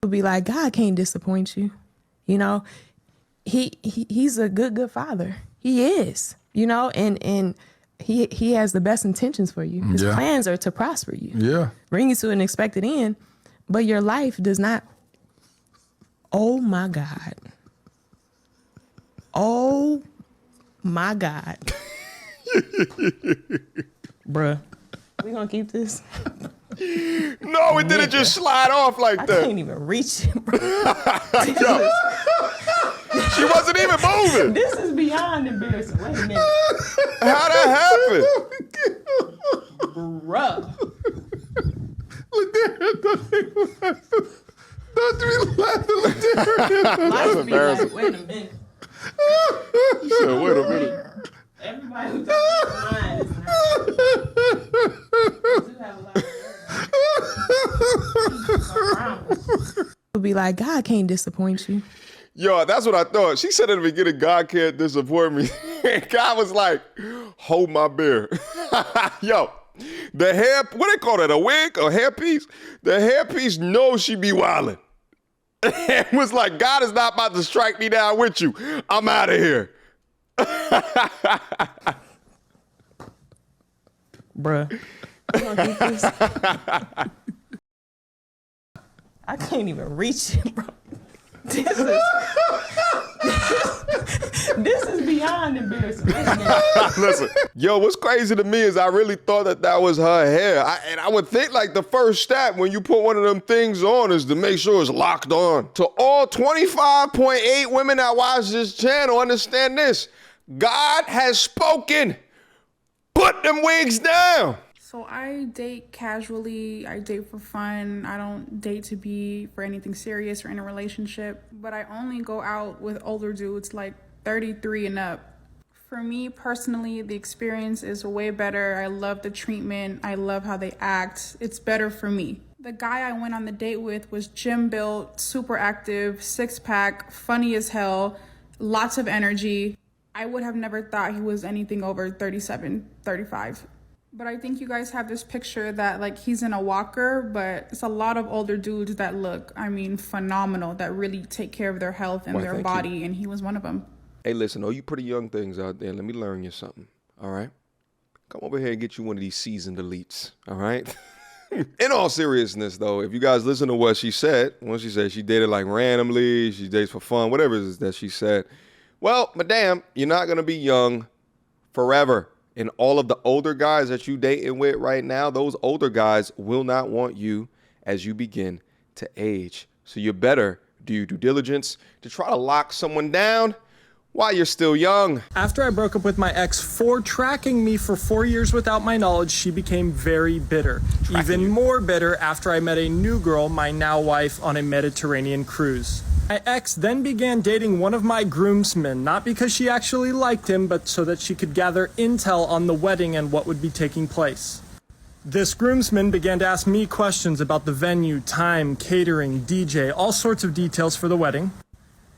Would be like, God can't disappoint you. You know, he's a good father. He is, you know, and he has the best intentions for you. His plans are to prosper you. Yeah. Bring you to an expected end, but your life does not. Oh my God. Oh my God. Bruh. We gonna keep this? No, it didn't just slide off like that. I can't even reach it, bro. She wasn't even moving. This is beyond embarrassing. Wait a minute. How'd that happen? Bruh. Look there. Don't be laughing. Life be embarrassing. like, wait a minute. So, wait a minute. Everybody who talks mine is not. You have a lot of Would be like, God can't disappoint you. Yo, that's what I thought. She said at the beginning, God can't disappoint me. God was like, hold my beer. Yo, the hair, what they call that, a wig or hairpiece? The hairpiece knows she be wildin'. It was like, God is not about to strike me down with you. I'm out of here. Bruh. You gonna keep this? I can't even reach it, bro. This is beyond embarrassing. Listen, yo, what's crazy to me is I really thought that was her hair. And I would think like the first step when you put one of them things on is to make sure it's locked on. To all 25.8 women that watch this channel, understand this. God has spoken. Put them wigs down. So I date casually, I date for fun. I don't date to be for anything serious or in a relationship, but I only go out with older dudes like 33 and up. For me personally, the experience is way better. I love the treatment. I love how they act. It's better for me. The guy I went on the date with was gym built, super active, six-pack, funny as hell, lots of energy. I would have never thought he was anything over 37, 35. But I think you guys have this picture that like he's in a walker, but it's a lot of older dudes that look, I mean, phenomenal, that really take care of their health and their body, and he was one of them. Hey, listen, all you pretty young things out there, let me learn you something, all right? Come over here and get you one of these seasoned elites, all right? In all seriousness, though, if you guys listen to what she said, when she said she dated like randomly, she dates for fun, whatever it is that she said, well, madam, you're not going to be young forever. And all of the older guys that you dating with right now, those older guys will not want you as you begin to age. So you better do your due diligence to try to lock someone down while you're still young. After I broke up with my ex for tracking me for 4 years without my knowledge, she became very bitter. Even more bitter after I met a new girl, my now wife, on a Mediterranean cruise. My ex then began dating one of my groomsmen, not because she actually liked him, but so that she could gather intel on the wedding and what would be taking place. This groomsman began to ask me questions about the venue, time, catering, DJ, all sorts of details for the wedding,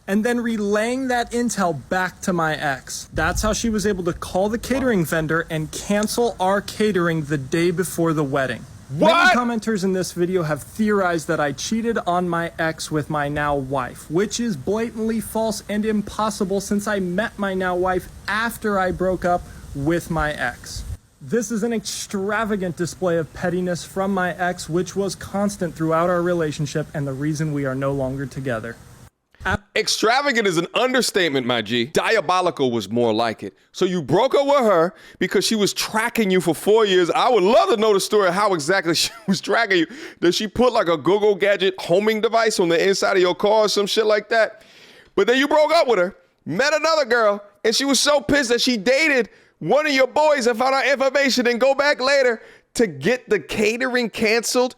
and then relaying that intel back to my ex. That's how she was able to call the catering vendor and cancel our catering the day before the wedding. What? Many commenters in this video have theorized that I cheated on my ex with my now wife, which is blatantly false and impossible since I met my now wife after I broke up with my ex. This is an extravagant display of pettiness from my ex, which was constant throughout our relationship and the reason we are no longer together. Extravagant is an understatement, my G. Diabolical was more like it. So you broke up with her because she was tracking you for 4 years. I would love to know the story of how exactly she was tracking you. Does she put like a Google Gadget homing device on the inside of your car or some shit like that? But then you broke up with her, met another girl, and she was so pissed that she dated one of your boys and found out information and go back later to get the catering canceled.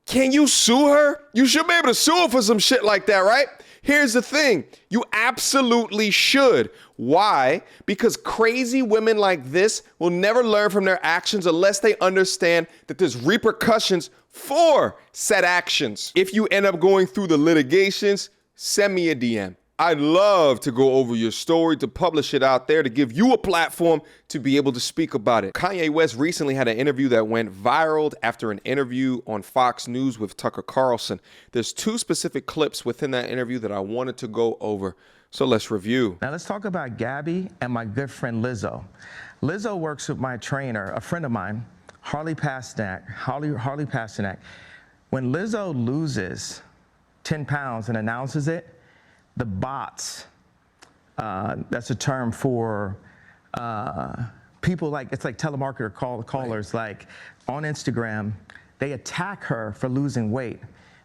Can you sue her? You should be able to sue her for some shit like that, right? Here's the thing. You absolutely should. Why? Because crazy women like this will never learn from their actions unless they understand that there's repercussions for said actions. If you end up going through the litigations, send me a DM. I'd love to go over your story, to publish it out there, to give you a platform to be able to speak about it. Kanye West recently had an interview that went viral after an interview on Fox News with Tucker Carlson. There's 2 specific clips within that interview that I wanted to go over. So let's review. Now let's talk about Gabby and my good friend Lizzo. Lizzo works with my trainer, a friend of mine, Harley Pasternak. When Lizzo loses 10 pounds and announces it, the bots, that's a term for people like, it's like telemarketer callers, like on Instagram, they attack her for losing weight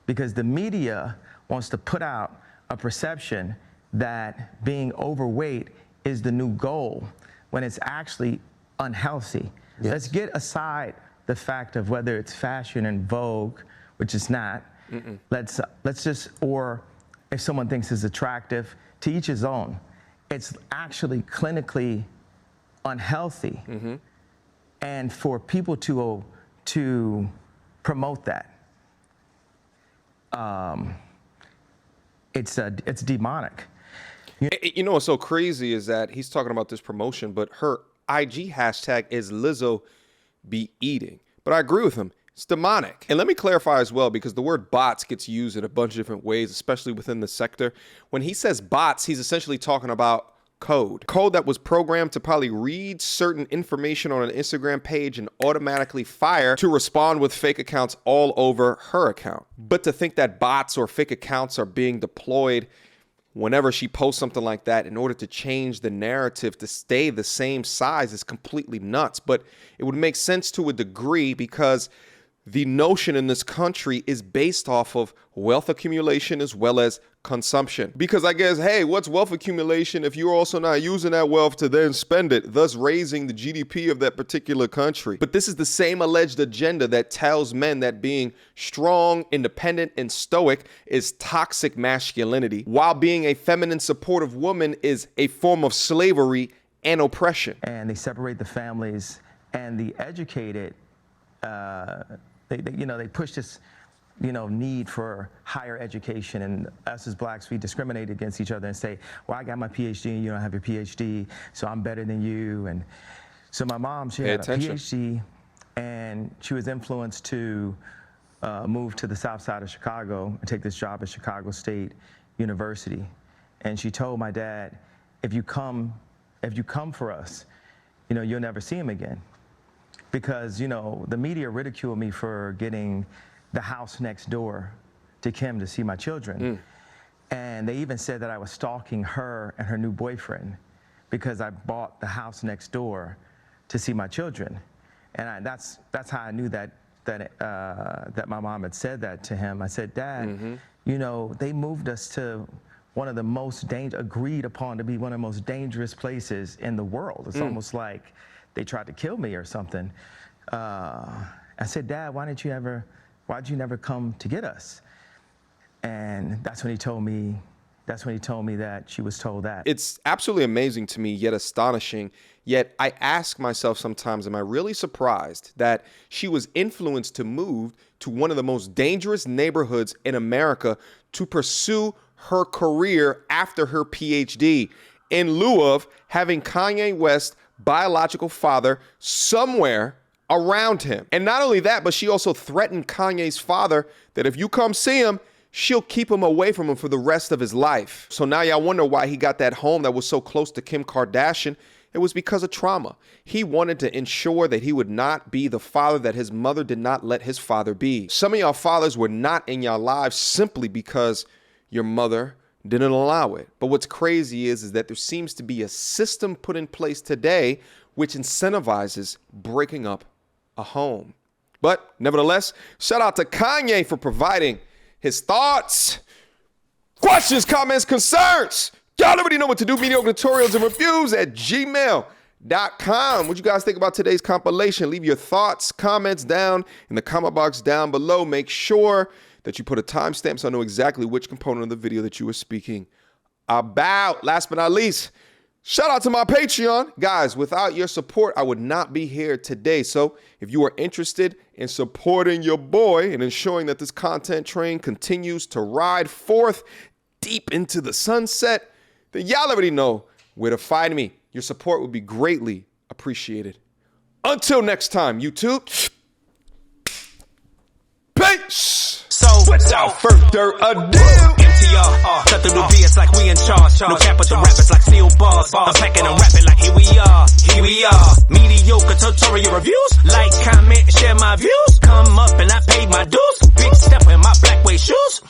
because the media wants to put out a perception that being overweight is the new goal when it's actually unhealthy. Yes. Let's get aside the fact of whether it's fashion and Vogue, which is not. Let's just, or if someone thinks it's attractive, to each his own. It's actually clinically unhealthy. And for people to promote that, it's demonic. You know what's so crazy is that he's talking about this promotion, but her IG hashtag is Lizzo be eating. But I agree with him. It's demonic. And let me clarify as well, because the word bots gets used in a bunch of different ways, especially within the sector. When he says bots, he's essentially talking about code that was programmed to probably read certain information on an Instagram page and automatically fire to respond with fake accounts all over her account. But to think that bots or fake accounts are being deployed whenever she posts something like that in order to change the narrative to stay the same size is completely nuts. But it would make sense to a degree because the notion in this country is based off of wealth accumulation as well as consumption. Because I guess, hey, what's wealth accumulation if you're also not using that wealth to then spend it, thus raising the GDP of that particular country? But this is the same alleged agenda that tells men that being strong, independent, and stoic is toxic masculinity, while being a feminine, supportive woman is a form of slavery and oppression. And they separate the families, and the educated, they push this, need for higher education, and us as blacks, we discriminate against each other and say, well, I got my PhD and you don't have your PhD, so I'm better than you. And so my mom, she had a PhD, and she was influenced to move to the south side of Chicago and take this job at Chicago State University. And she told my dad, if you come for us, you'll never see him again. Because, the media ridiculed me for getting the house next door to Kim to see my children. And they even said that I was stalking her and her new boyfriend because I bought the house next door to see my children. And that's how I knew that my mom had said that to him. I said, Dad, they moved us to one of the most agreed upon to be one of the most dangerous places in the world. It's almost like they tried to kill me or something. I said, Dad, why'd you never come to get us? And that's when he told me that she was told that. It's absolutely amazing to me, yet astonishing. Yet I ask myself sometimes, am I really surprised that she was influenced to move to one of the most dangerous neighborhoods in America to pursue her career after her PhD, in lieu of having Kanye West biological father somewhere around him? And not only that, but she also threatened Kanye's father that if you come see him, she'll keep him away from him for the rest of his life. So now y'all wonder why he got that home that was so close to Kim Kardashian. It was because of trauma. He wanted to ensure that he would not be the father that his mother did not let his father be. Some of y'all fathers were not in your lives simply because your mother didn't allow it. But what's crazy is that there seems to be a system put in place today which incentivizes breaking up a home. But nevertheless, shout out to Kanye for providing his thoughts, questions, comments, concerns. Y'all already know what to do. Mediocre tutorials and reviews at gmail.com. What you guys think about today's compilation? Leave your thoughts, comments down in the comment box down below. Make sure that you put a timestamp so I know exactly which component of the video that you were speaking about. Last but not least, shout out to my Patreon. Guys, without your support, I would not be here today. So if you are interested in supporting your boy and ensuring that this content train continues to ride forth deep into the sunset, then y'all already know where to find me. Your support would be greatly appreciated. Until next time, YouTube. Peace. So, without further ado, MTR, cut through the BS like we in charge. No cap with the rappers like steel bars. I'm packing and rapping like here we are. Mediocre tutorial reviews. Like, comment, share my views. Come up and I paid my dues. Big step in my black way shoes.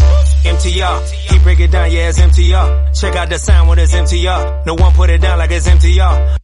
MTR, he break it down, yeah, it's MTR. Check out the sound when it's MTR. No one put it down like it's MTR.